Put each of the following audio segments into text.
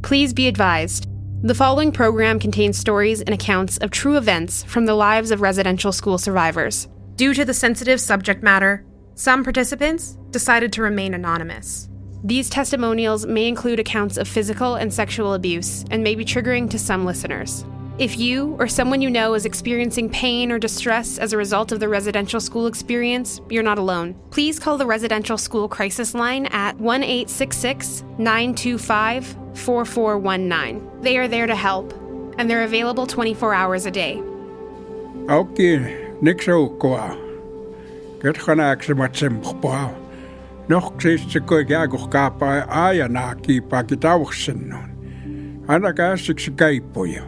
Please be advised. The following program contains stories and accounts of true events from the lives of residential school survivors. Due to the sensitive subject matter, some participants decided to remain anonymous. These testimonials may include accounts of physical and sexual abuse and may be triggering to some listeners. If you or someone you know is experiencing pain or distress as a result of the residential school experience, you're not alone. Please call the Residential School Crisis Line at 1-866-925-4419. They are there to help, and they're available 24 hours a day. Okay, nixokoa. Get xanaximachimpoa. Noch sisiko gagokapa ayanaki pakitawxinnon. Anagasiksikaipoyo.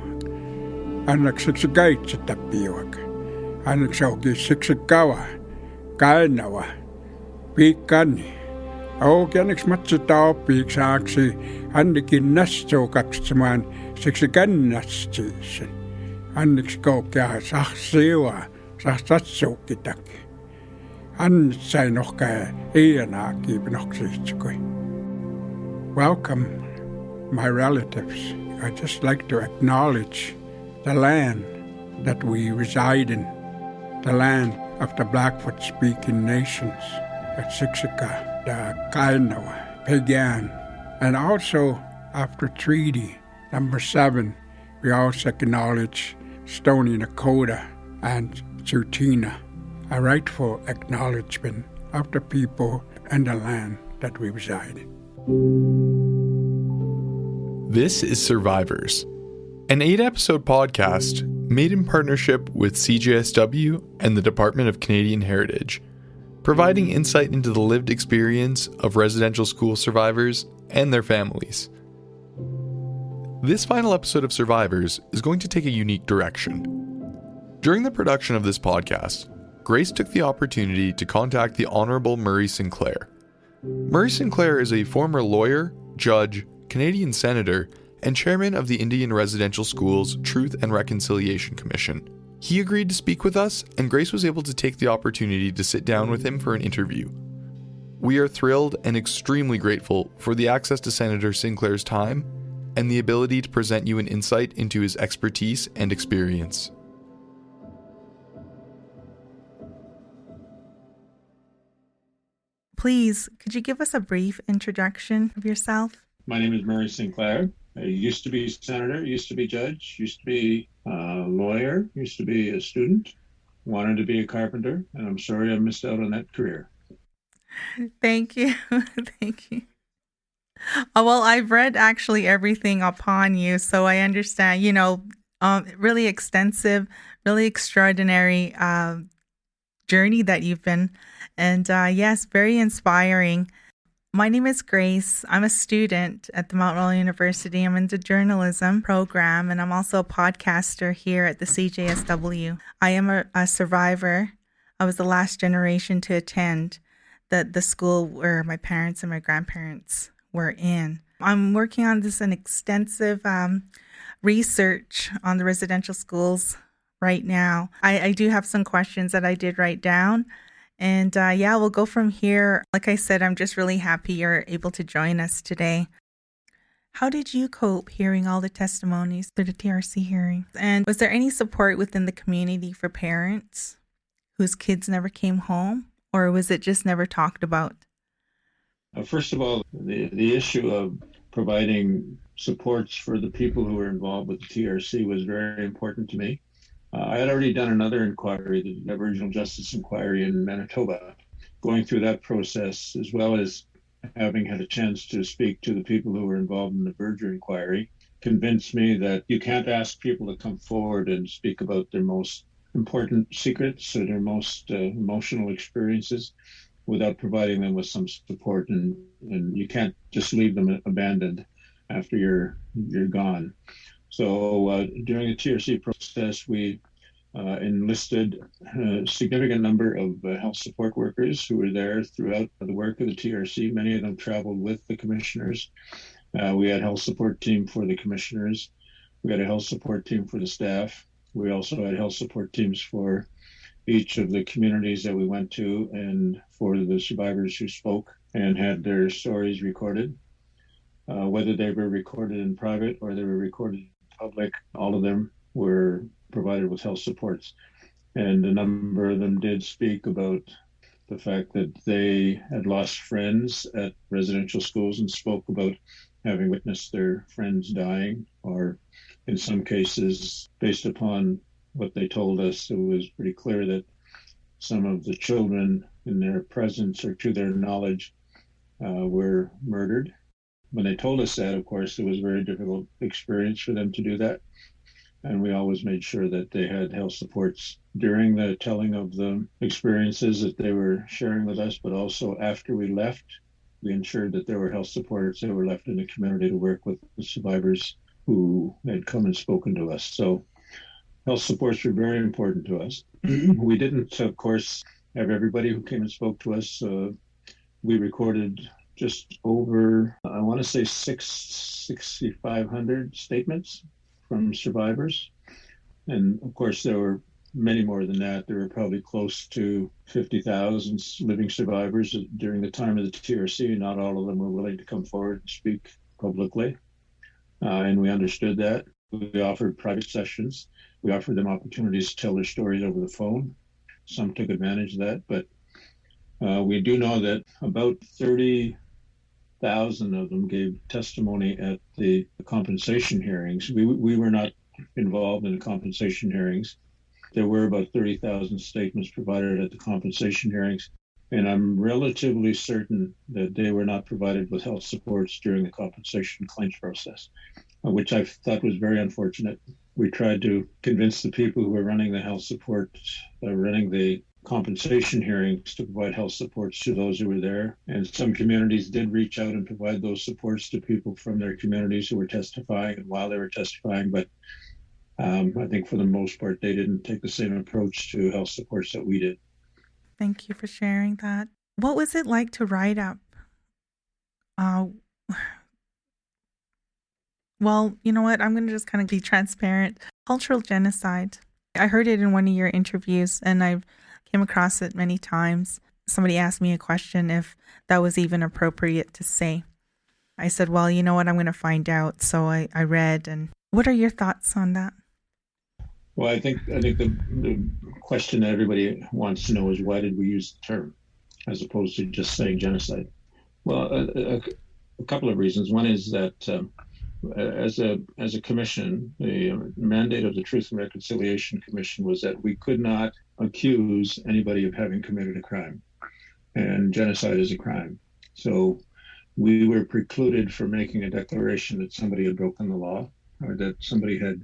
Anaksiksikaitzitapiwak. Anaksaukisikikawa. Kainawa. Pikani. Aukianiksmatsitao piksaaksi. Annikinnassoukaksimaan siksikannastsiisin. Annikskoukia sahsiwa. Sahsatsoukitaki. Welcome, my relatives. I'd just like to acknowledge the land that we reside in, the land of the Blackfoot-speaking nations, the Siksika, the Kainawa, Pagan, and also after Treaty Number 7, we also acknowledge Stony Nakoda and Tsutina, a rightful acknowledgement of the people and the land that we reside in. This is Survivors, an 8-episode podcast made in partnership with CJSW and the Department of Canadian Heritage, providing insight into the lived experience of residential school survivors and their families. This final episode of Survivors is going to take a unique direction. During the production of this podcast, Grace took the opportunity to contact the Honourable Murray Sinclair. Murray Sinclair is a former lawyer, judge, Canadian senator, and chairman of the Indian Residential Schools Truth and Reconciliation Commission. He agreed to speak with us, and Grace was able to take the opportunity to sit down with him for an interview. We are thrilled and extremely grateful for the access to Senator Sinclair's time and the ability to present you an insight into his expertise and experience. Please, could you give us a brief introduction of yourself? My name is Murray Sinclair. I used to be senator, used to be judge, used to be a lawyer, used to be a student, wanted to be a carpenter, and I'm sorry I missed out on that career. Thank you. Thank you. Well, I've read actually everything upon you, so I understand, really extensive, really extraordinary journey that you've been. And yes, very inspiring. My name is Grace. I'm a student at the Mount Royal University. I'm in the journalism program, and I'm also a podcaster here at the CJSW. I am a survivor. I was the last generation to attend the school where my parents and my grandparents were in. I'm working on an extensive research on the residential schools right now. I do have some questions that I did write down. And we'll go from here. Like I said, I'm just really happy you're able to join us today. How did you cope hearing all the testimonies through the TRC hearing? And was there any support within the community for parents whose kids never came home? Or was it just never talked about? First of all, the issue of providing supports for the people who were involved with the TRC was very important to me. I had already done another inquiry, the Aboriginal Justice Inquiry in Manitoba. Going through that process, as well as having had a chance to speak to the people who were involved in the Berger inquiry, convinced me that you can't ask people to come forward and speak about their most important secrets or their most emotional experiences without providing them with some support, and you can't just leave them abandoned after you're gone. So during the TRC process, we enlisted a significant number of health support workers who were there throughout the work of the TRC. Many of them traveled with the commissioners. We had a health support team for the commissioners. We had a health support team for the staff. We also had health support teams for each of the communities that we went to and for the survivors who spoke and had their stories recorded. whether they were recorded in private or they were recorded in public, all of them were provided with health supports. And a number of them did speak about the fact that they had lost friends at residential schools and spoke about having witnessed their friends dying, or in some cases, based upon what they told us, it was pretty clear that some of the children in their presence or to their knowledge were murdered. When they told us that, of course, it was a very difficult experience for them to do that. And we always made sure that they had health supports during the telling of the experiences that they were sharing with us, but also after we left, we ensured that there were health supports that were left in the community to work with the survivors who had come and spoken to us. So health supports were very important to us. We didn't, of course, have everybody who came and spoke to us. We recorded just over, I want to say 6,500 statements from survivors. And of course, there were many more than that. There were probably close to 50,000 living survivors during the time of the TRC. Not all of them were willing to come forward and speak publicly. And we understood that. We offered private sessions. We offered them opportunities to tell their stories over the phone. Some took advantage of that, but we do know that about 30,000 of them gave testimony at the compensation hearings. We were not involved in the compensation hearings. There were about 30,000 statements provided at the compensation hearings, and I'm relatively certain that they were not provided with health supports during the compensation claims process, which I thought was very unfortunate. We tried to convince the people who were running the health support, running the compensation hearings, to provide health supports to those who were there. And some communities did reach out and provide those supports to people from their communities who were testifying and while they were testifying. But I think for the most part, they didn't take the same approach to health supports that we did. Thank you for sharing that. What was it like to write up? Well, you know what? I'm going to just kind of be transparent. Cultural genocide. I heard it in one of your interviews, and I've came across it many times. Somebody asked me a question if that was even appropriate to say. I said, well, you know what? I'm going to find out. So I read. And what are your thoughts on that? Well, I think the question that everybody wants to know is, why did we use the term as opposed to just saying genocide? Well, a couple of reasons. One is that as a commission, the mandate of the Truth and Reconciliation Commission was that we could not accuse anybody of having committed a crime, and genocide is a crime. So we were precluded from making a declaration that somebody had broken the law or that somebody had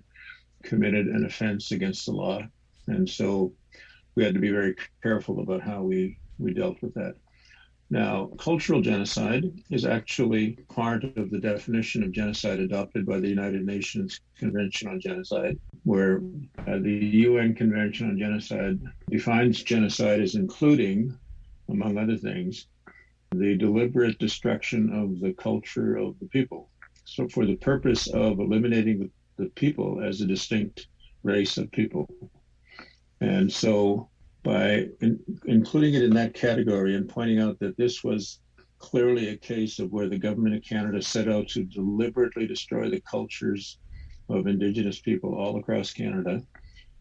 committed an offense against the law. And so we had to be very careful about how we dealt with that. Now, cultural genocide is actually part of the definition of genocide adopted by the United Nations Convention on Genocide, where the UN Convention on Genocide defines genocide as including, among other things, the deliberate destruction of the culture of the people. So for the purpose of eliminating the people as a distinct race of people. And so by including it in that category and pointing out that this was clearly a case of where the government of Canada set out to deliberately destroy the cultures of Indigenous people all across Canada,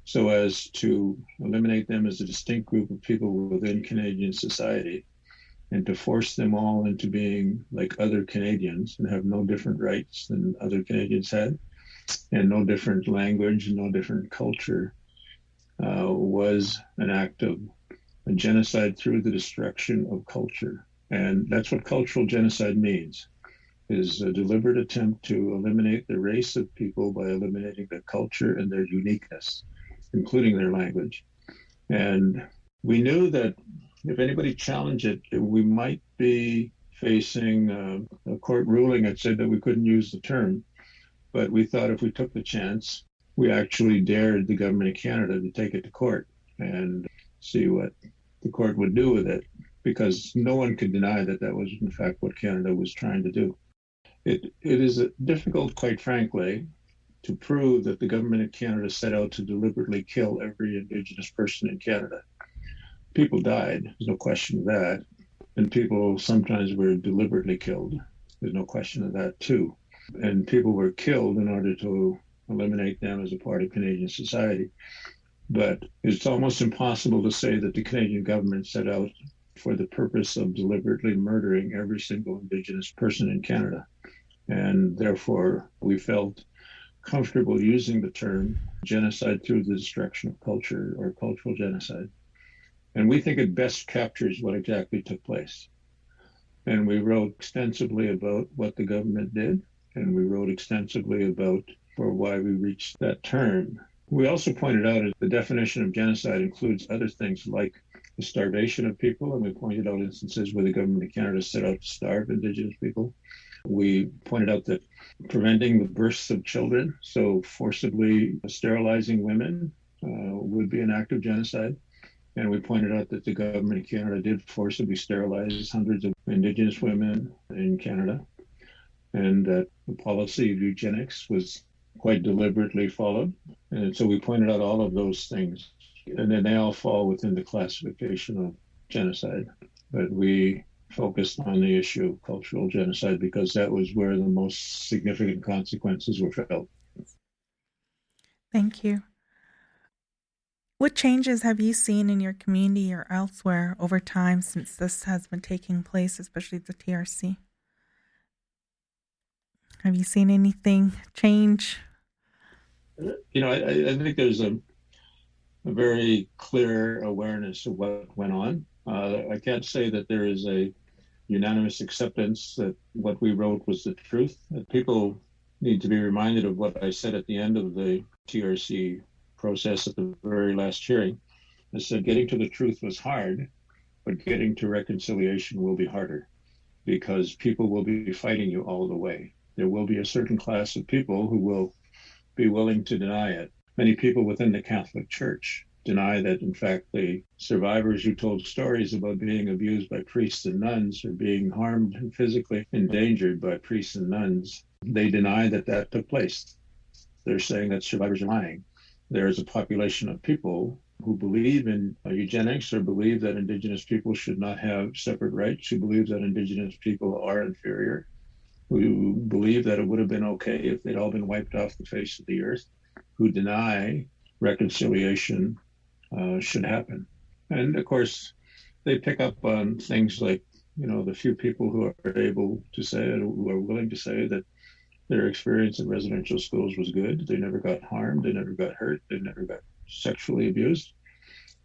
so as to eliminate them as a distinct group of people within Canadian society, and to force them all into being like other Canadians and have no different rights than other Canadians had, and no different language and no different culture, was an act of a genocide through the destruction of culture. And that's what cultural genocide means, is a deliberate attempt to eliminate the race of people by eliminating their culture and their uniqueness, including their language. And we knew that if anybody challenged it, we might be facing a court ruling that said that we couldn't use the term. But we thought if we took the chance, we actually dared the government of Canada to take it to court and see what the court would do with it, because no one could deny that that was in fact what Canada was trying to do. It is difficult, quite frankly, to prove that the government of Canada set out to deliberately kill every Indigenous person in Canada. People died, there's no question of that, and people sometimes were deliberately killed. There's no question of that too. And people were killed in order to eliminate them as a part of Canadian society. But it's almost impossible to say that the Canadian government set out for the purpose of deliberately murdering every single Indigenous person in Canada. And therefore, we felt comfortable using the term genocide through the destruction of culture or cultural genocide. And we think it best captures what exactly took place. And we wrote extensively about what the government did, and we wrote extensively about for why we reached that term. We also pointed out that the definition of genocide includes other things like the starvation of people, and we pointed out instances where the government of Canada set out to starve Indigenous people. We pointed out that preventing the births of children, so forcibly sterilizing women, would be an act of genocide. And we pointed out that the government of Canada did forcibly sterilize hundreds of Indigenous women in Canada, and that the policy of eugenics was quite deliberately followed. And so we pointed out all of those things, and then they all fall within the classification of genocide. But we focused on the issue of cultural genocide because that was where the most significant consequences were felt. Thank you. What changes have you seen in your community or elsewhere over time since this has been taking place, especially the TRC? Have you seen anything change? You know, I think there's a very clear awareness of what went on. I can't say that there is a unanimous acceptance that what we wrote was the truth. People need to be reminded of what I said at the end of the TRC process at the very last hearing. I said getting to the truth was hard, but getting to reconciliation will be harder because people will be fighting you all the way. There will be a certain class of people who will be willing to deny it. Many people within the Catholic Church deny that, in fact, the survivors who told stories about being abused by priests and nuns or being harmed and physically endangered by priests and nuns, they deny that that took place. They're saying that survivors are lying. There is a population of people who believe in eugenics or believe that Indigenous people should not have separate rights, who believe that Indigenous people are inferior, who believe that it would have been okay if they'd all been wiped off the face of the earth, who deny reconciliation should happen. And of course, they pick up on things like, you know, the few people who are able to say it, who are willing to say that their experience in residential schools was good. They never got harmed. They never got hurt. They never got sexually abused.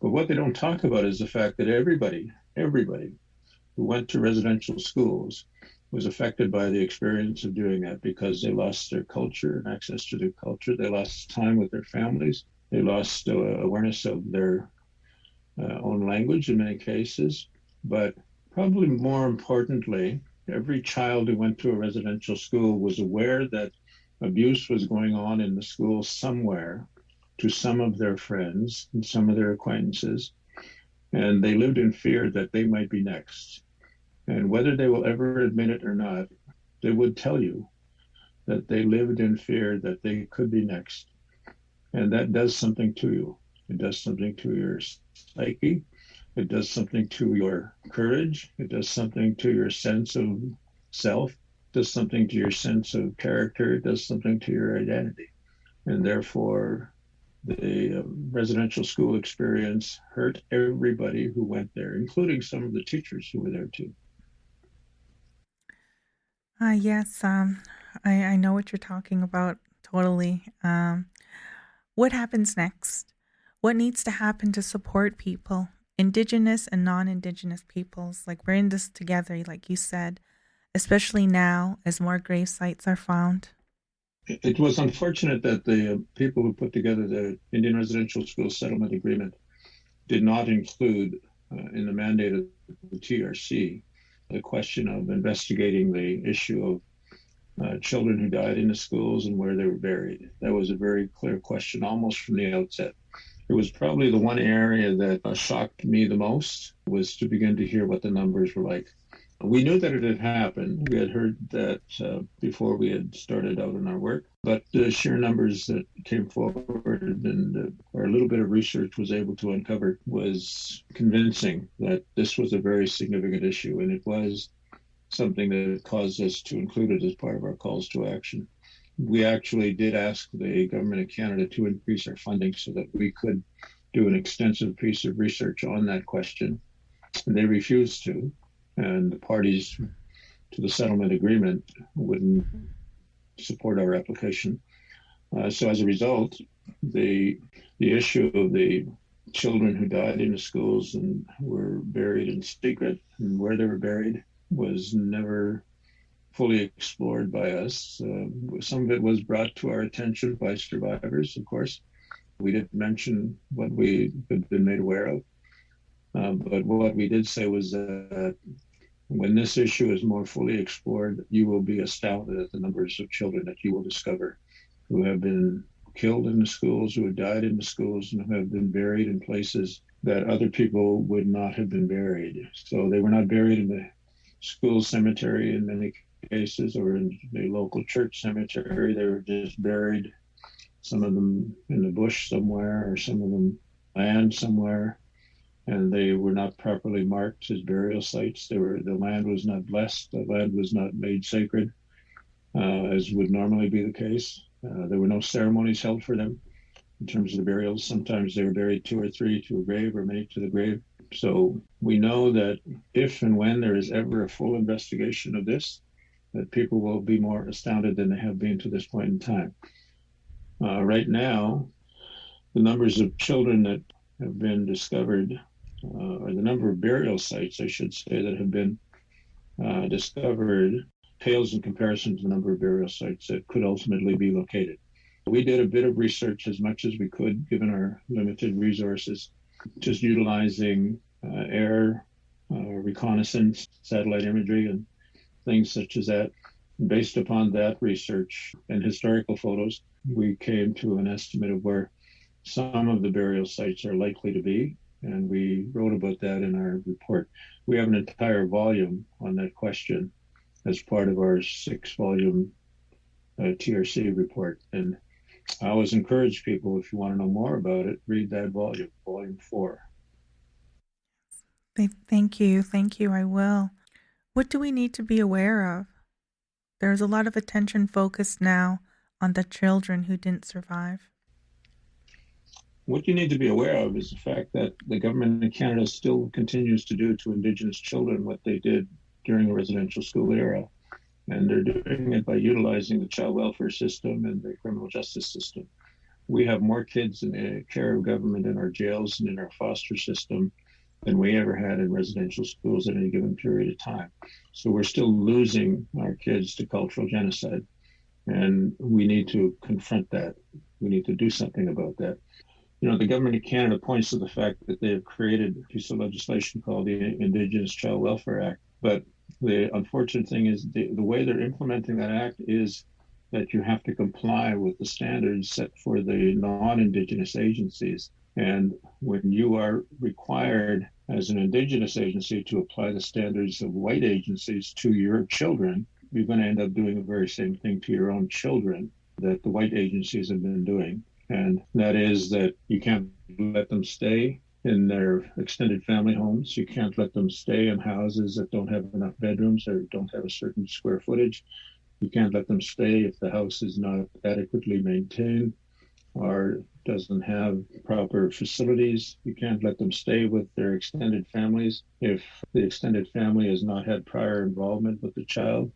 But what they don't talk about is the fact that everybody who went to residential schools was affected by the experience of doing that because they lost their culture and access to their culture. They lost time with their families. They lost awareness of their own language in many cases. But probably more importantly, every child who went to a residential school was aware that abuse was going on in the school somewhere to some of their friends and some of their acquaintances. And they lived in fear that they might be next. And whether they will ever admit it or not, they would tell you that they lived in fear that they could be next. And that does something to you. It does something to your psyche. It does something to your courage. It does something to your sense of self. It does something to your sense of character. It does something to your identity. And therefore, the residential school experience hurt everybody who went there, including some of the teachers who were there too. Yes, I know what you're talking about totally. What happens next? What needs to happen to support people, Indigenous and non-Indigenous peoples? Like, we're in this together, like you said, especially now as more grave sites are found. It was unfortunate that the people who put together the Indian Residential School Settlement Agreement did not include in the mandate of the TRC the question of investigating the issue of children who died in the schools and where they were buried. That was a very clear question almost from the outset. It was probably the one area that shocked me the most was to begin to hear what the numbers were like. We knew that it had happened. We had heard that before we had started out in our work, but the sheer numbers that came forward and our little bit of research was able to uncover was convincing that this was a very significant issue. And it was something that caused us to include it as part of our calls to action. We actually did ask the Government of Canada to increase our funding so that we could do an extensive piece of research on that question. And they refused to, and the parties to the settlement agreement wouldn't support our application. So as a result, the issue of the children who died in the schools and were buried in secret and where they were buried was never fully explored by us. Some of it was brought to our attention by survivors, of course. We didn't mention what we had been made aware of. But what we did say was that when this issue is more fully explored, you will be astounded at the numbers of children that you will discover who have been killed in the schools, who have died in the schools, and who have been buried in places that other people would not have been buried. So they were not buried in the school cemetery in many cases, or in the local church cemetery. They were just buried, some of them in the bush somewhere, or some of them land somewhere, and they were not properly marked as burial sites. The land was not blessed. The land was not made sacred, as would normally be the case. There were no ceremonies held for them in terms of the burials. Sometimes they were buried 2 or 3 to a grave, or many to the grave. So we know that if and when there is ever a full investigation of this, that people will be more astounded than they have been to this point in time. Right now, the numbers of children that have been discovered, or the number of burial sites, I should say, that have been discovered, pales in comparison to the number of burial sites that could ultimately be located. We did a bit of research as much as we could, given our limited resources, just utilizing air reconnaissance, satellite imagery, and things such as that. Based upon that research and historical photos, we came to an estimate of where some of the burial sites are likely to be, and we wrote about that in our report. We have an entire volume on that question as part of our 6-volume TRC report. And I always encourage people, if you want to know more about it, read that volume, volume 4. Thank you. Thank you. I will. What do we need to be aware of? There's a lot of attention focused now on the children who didn't survive. What you need to be aware of is the fact that the Government of Canada still continues to do to Indigenous children what they did during the residential school era. And they're doing it by utilizing the child welfare system and the criminal justice system. We have more kids in the care of government in our jails and in our foster system than we ever had in residential schools at any given period of time. So we're still losing our kids to cultural genocide. And we need to confront that. We need to do something about that. You know, the Government of Canada points to the fact that they have created a piece of legislation called the Indigenous Child Welfare Act. But the unfortunate thing is the way they're implementing that act is that you have to comply with the standards set for the non-Indigenous agencies. And when you are required as an Indigenous agency to apply the standards of white agencies to your children, you're going to end up doing the very same thing to your own children that the white agencies have been doing. And that is that you can't let them stay in their extended family homes. You can't let them stay in houses that don't have enough bedrooms or don't have a certain square footage. You can't let them stay if the house is not adequately maintained or doesn't have proper facilities. You can't let them stay with their extended families if the extended family has not had prior involvement with the child,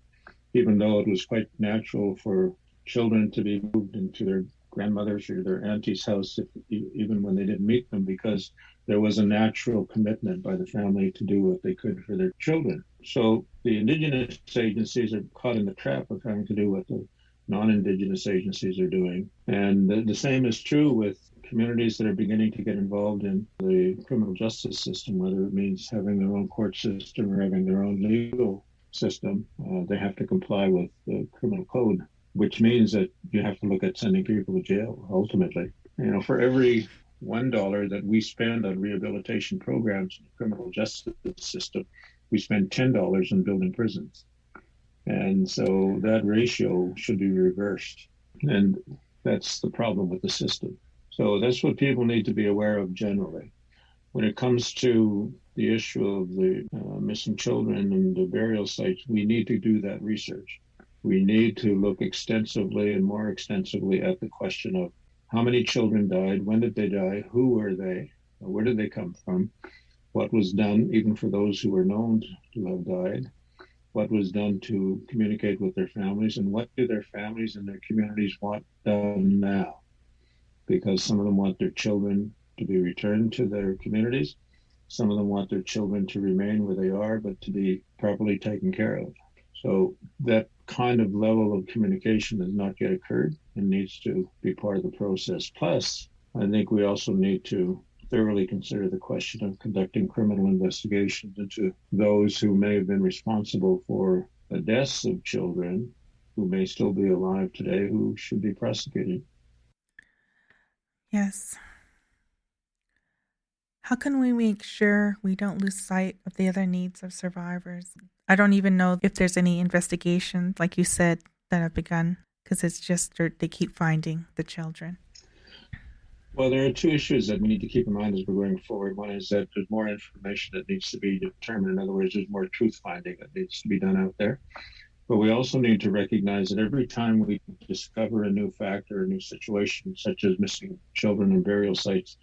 even though it was quite natural for children to be moved into their grandmother's or their auntie's house, even when they didn't meet them, because there was a natural commitment by the family to do what they could for their children. So the Indigenous agencies are caught in the trap of having to do what the non-Indigenous agencies are doing. And the same is true with communities that are beginning to get involved in the criminal justice system, whether it means having their own court system or having their own legal system. They have to comply with the criminal code, which means that you have to look at sending people to jail, ultimately. You know, for every $1 that we spend on rehabilitation programs in the criminal justice system, we spend $10 on building prisons. And so that ratio should be reversed. And that's the problem with the system. So that's what people need to be aware of generally. When it comes to the issue of the missing children and the burial sites, we need to do that research. We need to look extensively and more extensively at the question of how many children died, when did they die, who were they, where did they come from, what was done even for those who were known to have died, what was done to communicate with their families, and what do their families and their communities want done now. Because some of them want their children to be returned to their communities. Some of them want their children to remain where they are, but to be properly taken care of. So that kind of level of communication has not yet occurred and needs to be part of the process. Plus, I think we also need to thoroughly consider the question of conducting criminal investigations into those who may have been responsible for the deaths of children who may still be alive today, who should be prosecuted. Yes. How can we make sure we don't lose sight of the other needs of survivors? I don't even know if there's any investigations, like you said, that have begun, because it's just they keep finding the children. Well, there are two issues that we need to keep in mind as we're going forward. One is that there's more information that needs to be determined. In other words, there's more truth finding that needs to be done out there. But we also need to recognize that every time we discover a new fact or a new situation, such as missing children and burial sites,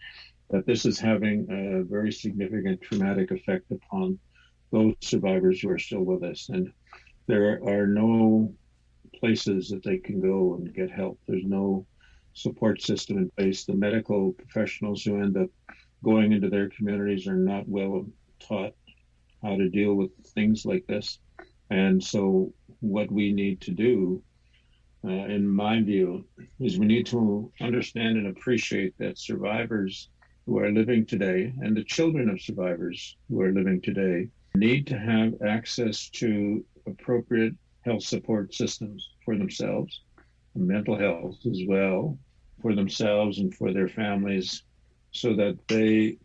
that this is having a very significant traumatic effect upon those survivors who are still with us. And there are no places that they can go and get help. There's no support system in place. The medical professionals who end up going into their communities are not well taught how to deal with things like this. And so what we need to do, in my view, is we need to understand and appreciate that survivors who are living today and the children of survivors who are living today need to have access to appropriate health support systems for themselves, mental health as well, for themselves and for their families, so that they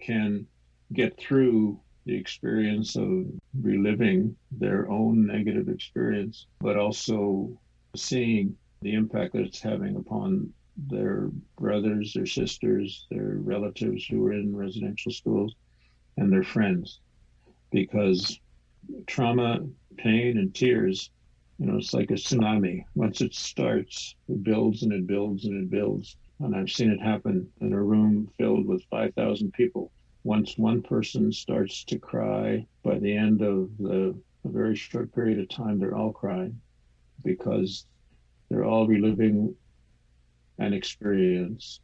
can get through the experience of reliving their own negative experience, but also seeing the impact that it's having upon their brothers, their sisters, their relatives who are in residential schools, and their friends. Because trauma, pain, and tears, it's like a tsunami. Once it starts, it builds and it builds and it builds. And I've seen it happen in a room filled with 5,000 people. Once one person starts to cry, by the end of a very short period of time, they're all crying because they're all reliving an experience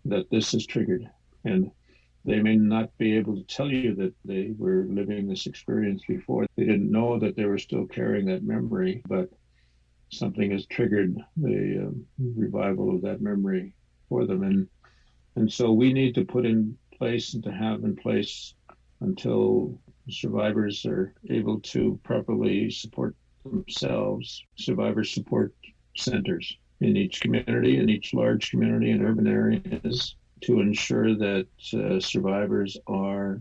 that this has triggered. And they may not be able to tell you that they were living this experience before. They didn't know that they were still carrying that memory, but something has triggered the revival of that memory for them. And so we need to put in place and to have in place until survivors are able to properly support themselves, survivor support centers in each community, in each large community and urban areas, to ensure that survivors are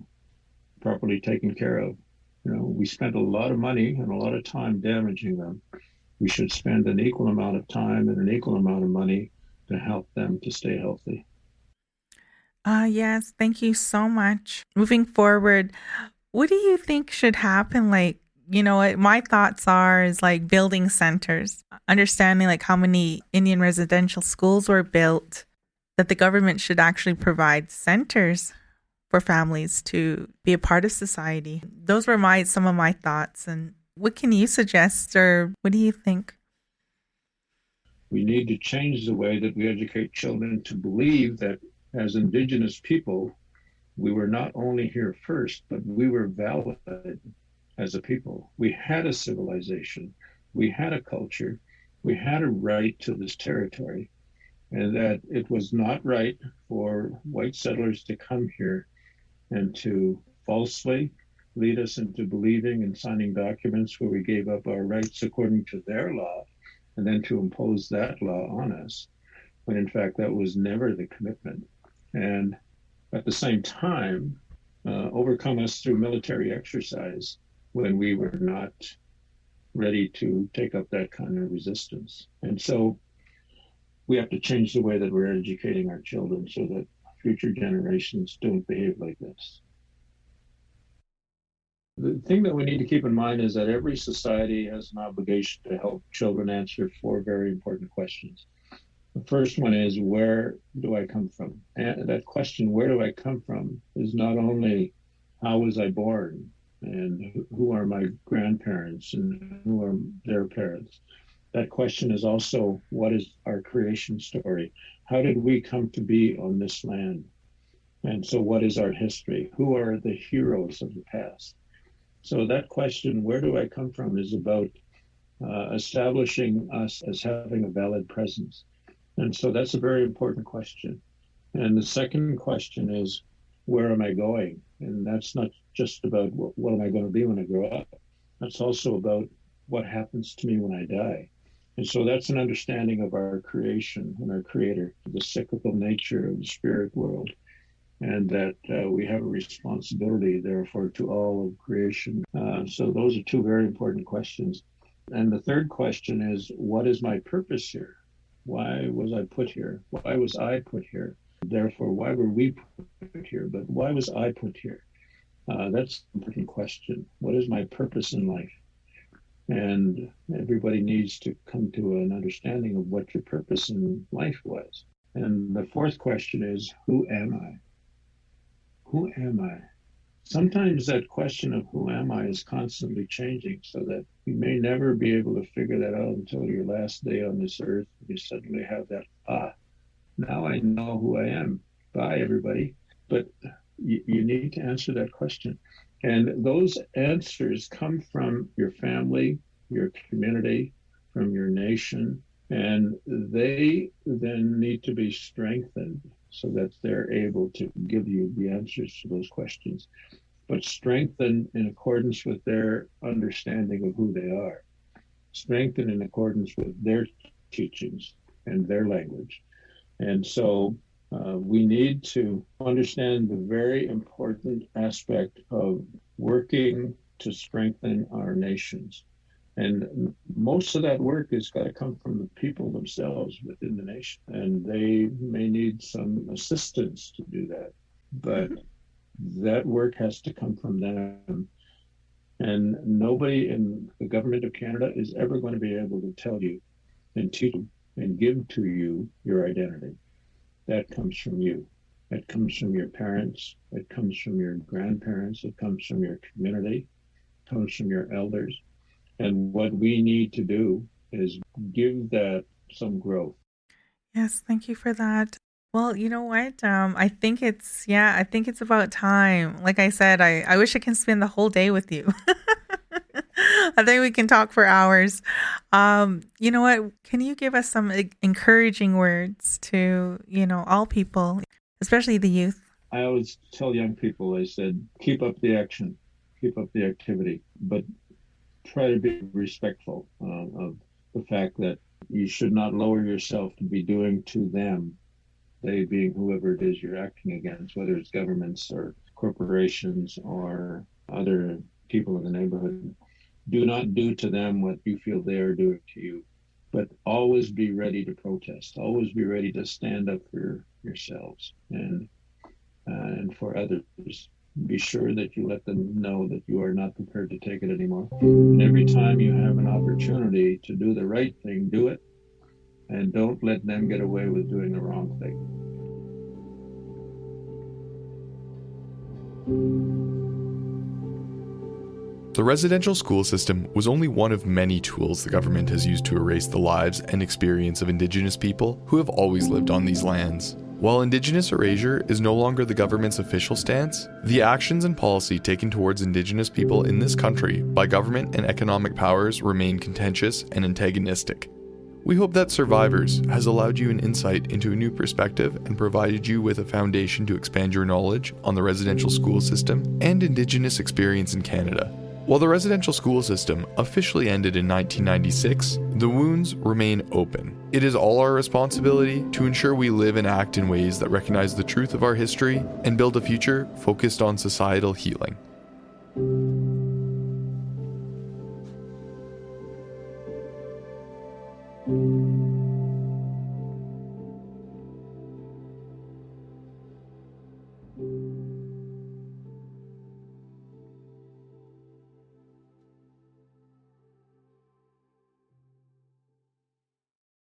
properly taken care of. We spend a lot of money and a lot of time damaging them. We should spend an equal amount of time and an equal amount of money to help them to stay healthy. Yes, thank you so much. Moving forward, what do you think should happen? My thoughts is like building centers, understanding like how many Indian residential schools were built, that the government should actually provide centers for families to be a part of society. Those were some of my thoughts. And what can you suggest, or what do you think? We need to change the way that we educate children to believe that as Indigenous people, we were not only here first, but we were valid as a people. We had a civilization, we had a culture, we had a right to this territory, and that it was not right for white settlers to come here and to falsely lead us into believing and signing documents where we gave up our rights according to their law, and then to impose that law on us, when in fact that was never the commitment. And at the same time, overcome us through military exercise when we were not ready to take up that kind of resistance. And so we have to change the way that we're educating our children so that future generations don't behave like this. The thing that we need to keep in mind is that every society has an obligation to help children answer 4 very important questions. The first one is, where do I come from? And that question, where do I come from, is not only how was I born and who are my grandparents and who are their parents. That question is also, what is our creation story? How did we come to be on this land? And so what is our history? Who are the heroes of the past? So that question, where do I come from, is about establishing us as having a valid presence. And so that's a very important question. And the second question is, where am I going? And that's not just about what am I going to be when I grow up. That's also about what happens to me when I die. And so that's an understanding of our creation and our creator, the cyclical nature of the spirit world, and that we have a responsibility, therefore, to all of creation. So those are 2 very important questions. And the third question is, what is my purpose here? Why was I put here? Why was I put here? Therefore, why were we put here? But why was I put here? That's an important question. What is my purpose in life? And everybody needs to come to an understanding of what your purpose in life was. And the fourth question is, who am I? Who am I? Sometimes that question of who am I is constantly changing, so that you may never be able to figure that out until your last day on this earth. You suddenly have that, now I know who I am. Bye, everybody. But you need to answer that question. And those answers come from your family, your community, from your nation, and they then need to be strengthened so that they're able to give you the answers to those questions, but strengthened in accordance with their understanding of who they are, strengthened in accordance with their teachings and their language. And so we need to understand the very important aspect of working to strengthen our nations. And most of that work has got to come from the people themselves within the nation. And they may need some assistance to do that. But that work has to come from them. And nobody in the government of Canada is ever going to be able to tell you and teach you and give to you your identity. That comes from you. It comes from your parents. It comes from your grandparents. It comes from your community. It comes from your elders. And what we need to do is give that some growth. Yes, thank you for that. Well, you know what? I think it's about time. Like I said, I wish I can spend the whole day with you. I think we can talk for hours. You know what? Can you give us some encouraging words to, all people, especially the youth? I always tell young people, I said, keep up the action, keep up the activity, but try to be respectful of the fact that you should not lower yourself to be doing to them, they being whoever it is you're acting against, whether it's governments or corporations or other people in the neighborhood. Do not do to them what you feel they are doing to you, but always be ready to protest. Always be ready to stand up for yourselves and for others. Be sure that you let them know that you are not prepared to take it anymore. And every time you have an opportunity to do the right thing, do it. And don't let them get away with doing the wrong thing. The residential school system was only one of many tools the government has used to erase the lives and experience of Indigenous people who have always lived on these lands. While Indigenous erasure is no longer the government's official stance, the actions and policy taken towards Indigenous people in this country by government and economic powers remain contentious and antagonistic. We hope that Survivors has allowed you an insight into a new perspective and provided you with a foundation to expand your knowledge on the residential school system and Indigenous experience in Canada. While the residential school system officially ended in 1996, the wounds remain open. It is all our responsibility to ensure we live and act in ways that recognize the truth of our history and build a future focused on societal healing.